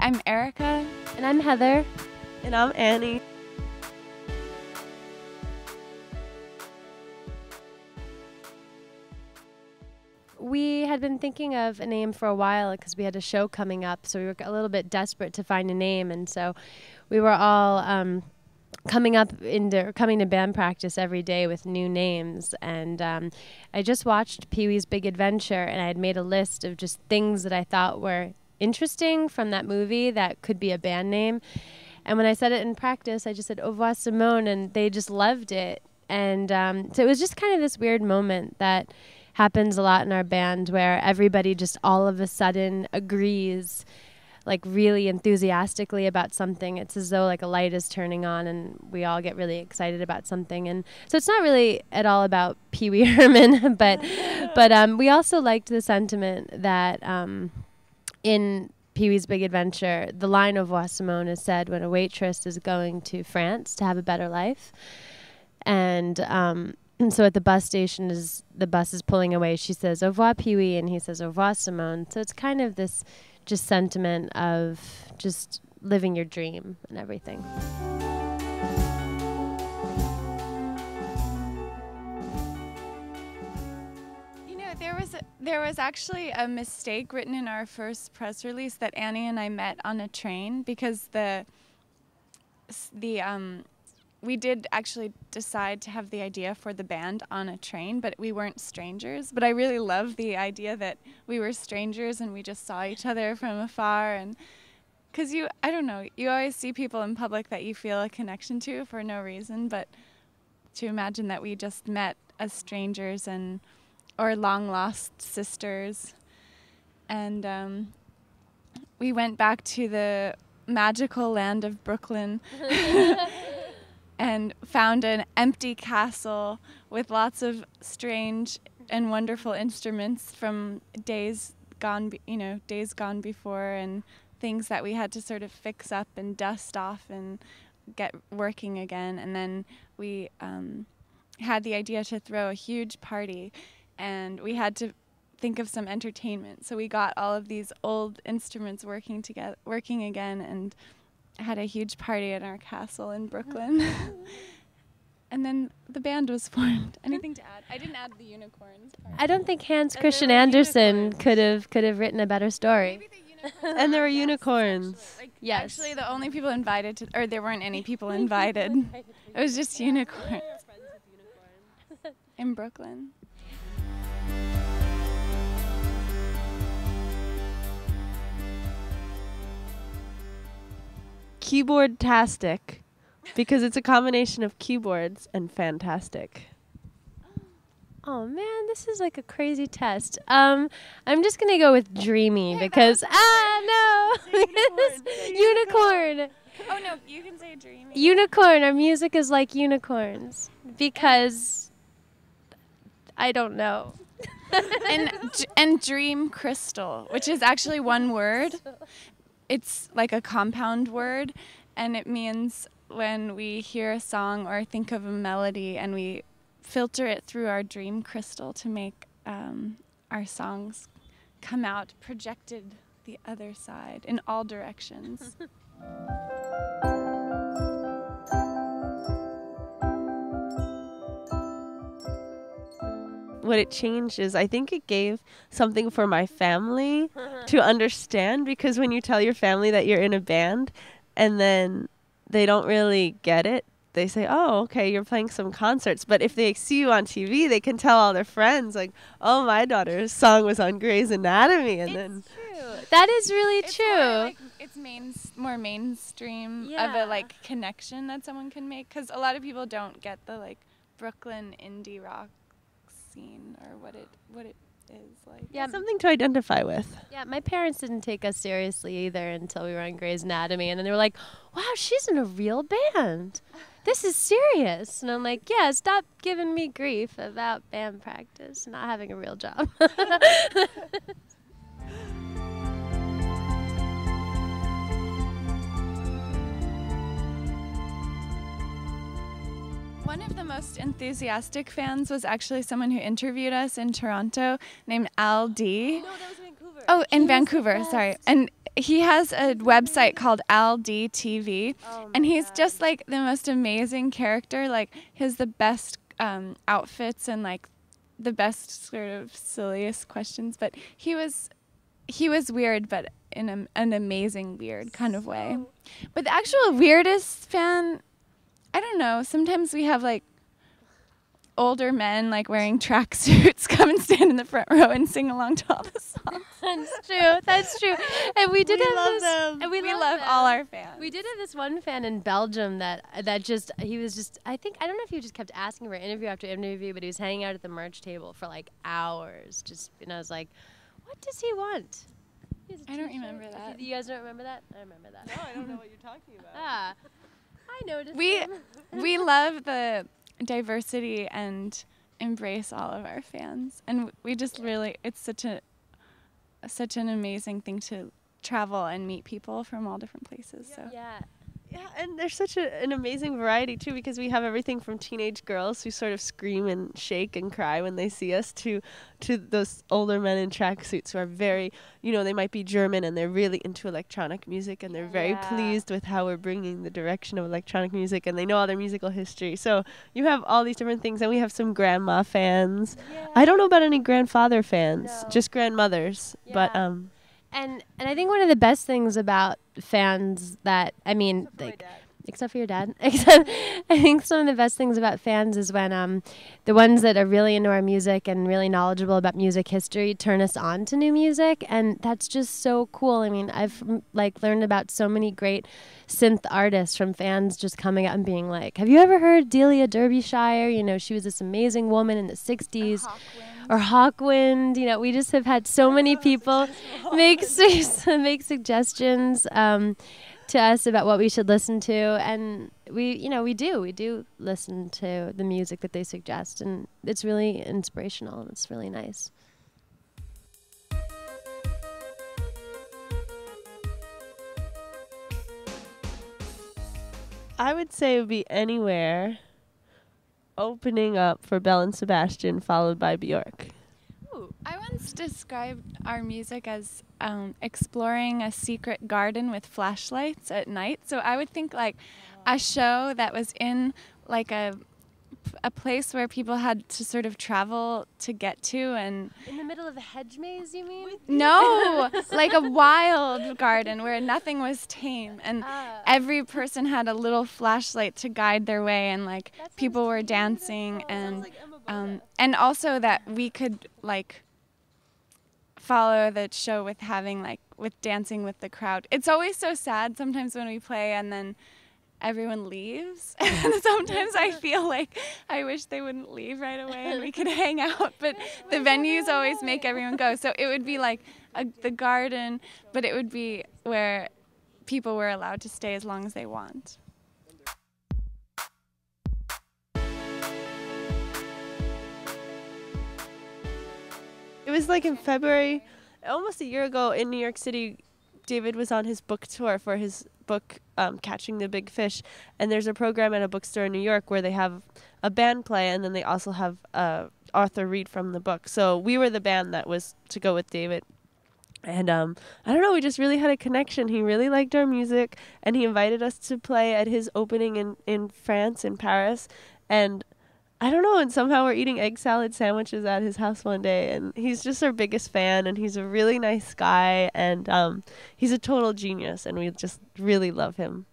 I'm Erica. And I'm Heather. And I'm Annie. We had been thinking of a name for a while because we had a show coming up, so we were a little bit desperate to find a name, and so we were all coming to band practice every day with new names. And I just watched Pee-wee's Big Adventure, and I had made a list of just things that I thought were interesting from that movie that could be a band name. And when I said it in practice, I just said Revoir Simone, and they just loved it. And so it was just kind of this weird moment that happens a lot in our band where everybody just all of a sudden agrees, like really enthusiastically about something. It's as though like a light is turning on and we all get really excited about something. And so it's not really at all about Pee Wee Herman, but we also liked the sentiment that in Pee-wee's Big Adventure, the line of Revoir Simone is said when a waitress is going to France to have a better life. And so at the bus station, as the bus is pulling away, she says, "Au revoir, Pee-wee," and he says, "Au revoir, Simone." So it's kind of this just sentiment of just living your dream and everything. You know, there was actually a mistake written in our first press release that Annie and I met on a train, because we did actually decide to have the idea for the band on a train, but we weren't strangers. But I really love the idea that we were strangers and we just saw each other from afar. And because I don't know, you always see people in public that you feel a connection to for no reason, but to imagine that we just met as strangers or long lost sisters. And we went back to the magical land of Brooklyn and found an empty castle with lots of strange and wonderful instruments from days gone before, and things that we had to sort of fix up and dust off and get working again. And then we had the idea to throw a huge party, and we had to think of some entertainment. So we got all of these old instruments working again, and had a huge party at our castle in Brooklyn. And then the band was formed. Anything to add? I didn't add the unicorns part. I don't think Hans Christian Andersen could have written a better story. Maybe the unicorns. And there were unicorns. Yes. Actually, the only people invited or there weren't any people invited. It was just unicorns. In Brooklyn. Keyboard-tastic, because it's a combination of keyboards and fantastic. Oh man, this is like a crazy test. I'm just gonna go with dreamy because no, unicorn. Oh no, you can say dreamy. Unicorn. Our music is like unicorns because I don't know. and dream crystal, which is actually one word. It's like a compound word, and it means when we hear a song or think of a melody and we filter it through our dream crystal to make our songs come out projected the other side in all directions. What it changed is I think it gave something for my family to understand, because when you tell your family that you're in a band and then they don't really get it, they say, oh, okay, you're playing some concerts. But if they see you on TV, they can tell all their friends, like, oh, my daughter's song was on Grey's Anatomy. And then true. That is really true. It's more mainstream of a like connection that someone can make, because a lot of people don't get the like Brooklyn indie rock scene or what it is like. Yeah, something to identify with. Yeah, my parents didn't take us seriously either until we were on Grey's Anatomy, and then they were like, wow, she's in a real band. This is serious. And I'm like, yeah, stop giving me grief about band practice, not having a real job. One of the most enthusiastic fans was actually someone who interviewed us in Toronto named Al D. No, that was Vancouver. Oh, in Vancouver, sorry. And he has a website called LDTV, Oh and my he's God. just like the most amazing character. Like he has the best outfits and like the best sort of silliest questions. But he was weird, but in an amazing weird kind of way. But the actual weirdest fan, I don't know. Sometimes we have like older men like wearing tracksuits come and stand in the front row and sing along to all the songs. That's true. That's true. And we did We have love this, them. And We love love them. all our fans. We did have this one fan in Belgium that just he was just I don't know if he just kept asking for interview after interview, but he was hanging out at the merch table for like hours. And I was like, what does he want? He has a I don't t-shirt. remember that. You guys don't remember that? I remember that. No, I don't know what you're talking about. Ah, I noticed. We him. we love the diversity and embrace all of our fans, and we just really it's such an amazing thing to travel and meet people from all different places. So Yeah. Yeah, and there's such an amazing variety too, because we have everything from teenage girls who sort of scream and shake and cry when they see us to those older men in tracksuits who are very, they might be German and they're really into electronic music and they're very Yeah. pleased with how we're bringing the direction of electronic music, and they know all their musical history. So you have all these different things, and we have some grandma fans. I don't know about any grandfather fans, No. just grandmothers. But Yeah. And I think one of the best things about fans that except for your dad. Except I think some of the best things about fans is when the ones that are really into our music and really knowledgeable about music history turn us on to new music, and that's just so cool. I mean, I've learned about so many great synth artists from fans just coming out and being like, "Have you ever heard Delia Derbyshire? She was this amazing woman in the '60s." Or Hawkwind, we just have had so many people make suggestions to us about what we should listen to, and we do listen to the music that they suggest, and it's really inspirational and it's really nice. I would say it would be Anywhere, opening up for Belle and Sebastian, followed by Bjork. I once described our music as exploring a secret garden with flashlights at night. So I would think like a show that was in like a place where people had to sort of travel to get to, and In the middle of a hedge maze, you mean? no, like a wild garden where nothing was tame, and every person had a little flashlight to guide their way, and like people were dancing, and also that we could like follow the show with having with dancing with the crowd. It's always so sad sometimes when we play and then everyone leaves, and sometimes I feel like I wish they wouldn't leave right away and we could hang out, but the venues always make everyone go. So it would be like the garden, but it would be where people were allowed to stay as long as they want. It was like in February, almost a year ago, in New York City. David was on his book tour for his book, Catching the Big Fish, and there's a program at a bookstore in New York where they have a band play, and then they also have author read from the book. So we were the band that was to go with David. And I don't know, we just really had a connection. He really liked our music, and he invited us to play at his opening in France, in Paris. And I don't know, and somehow we're eating egg salad sandwiches at his house one day, and he's just our biggest fan, and he's a really nice guy, and he's a total genius, and we just really love him.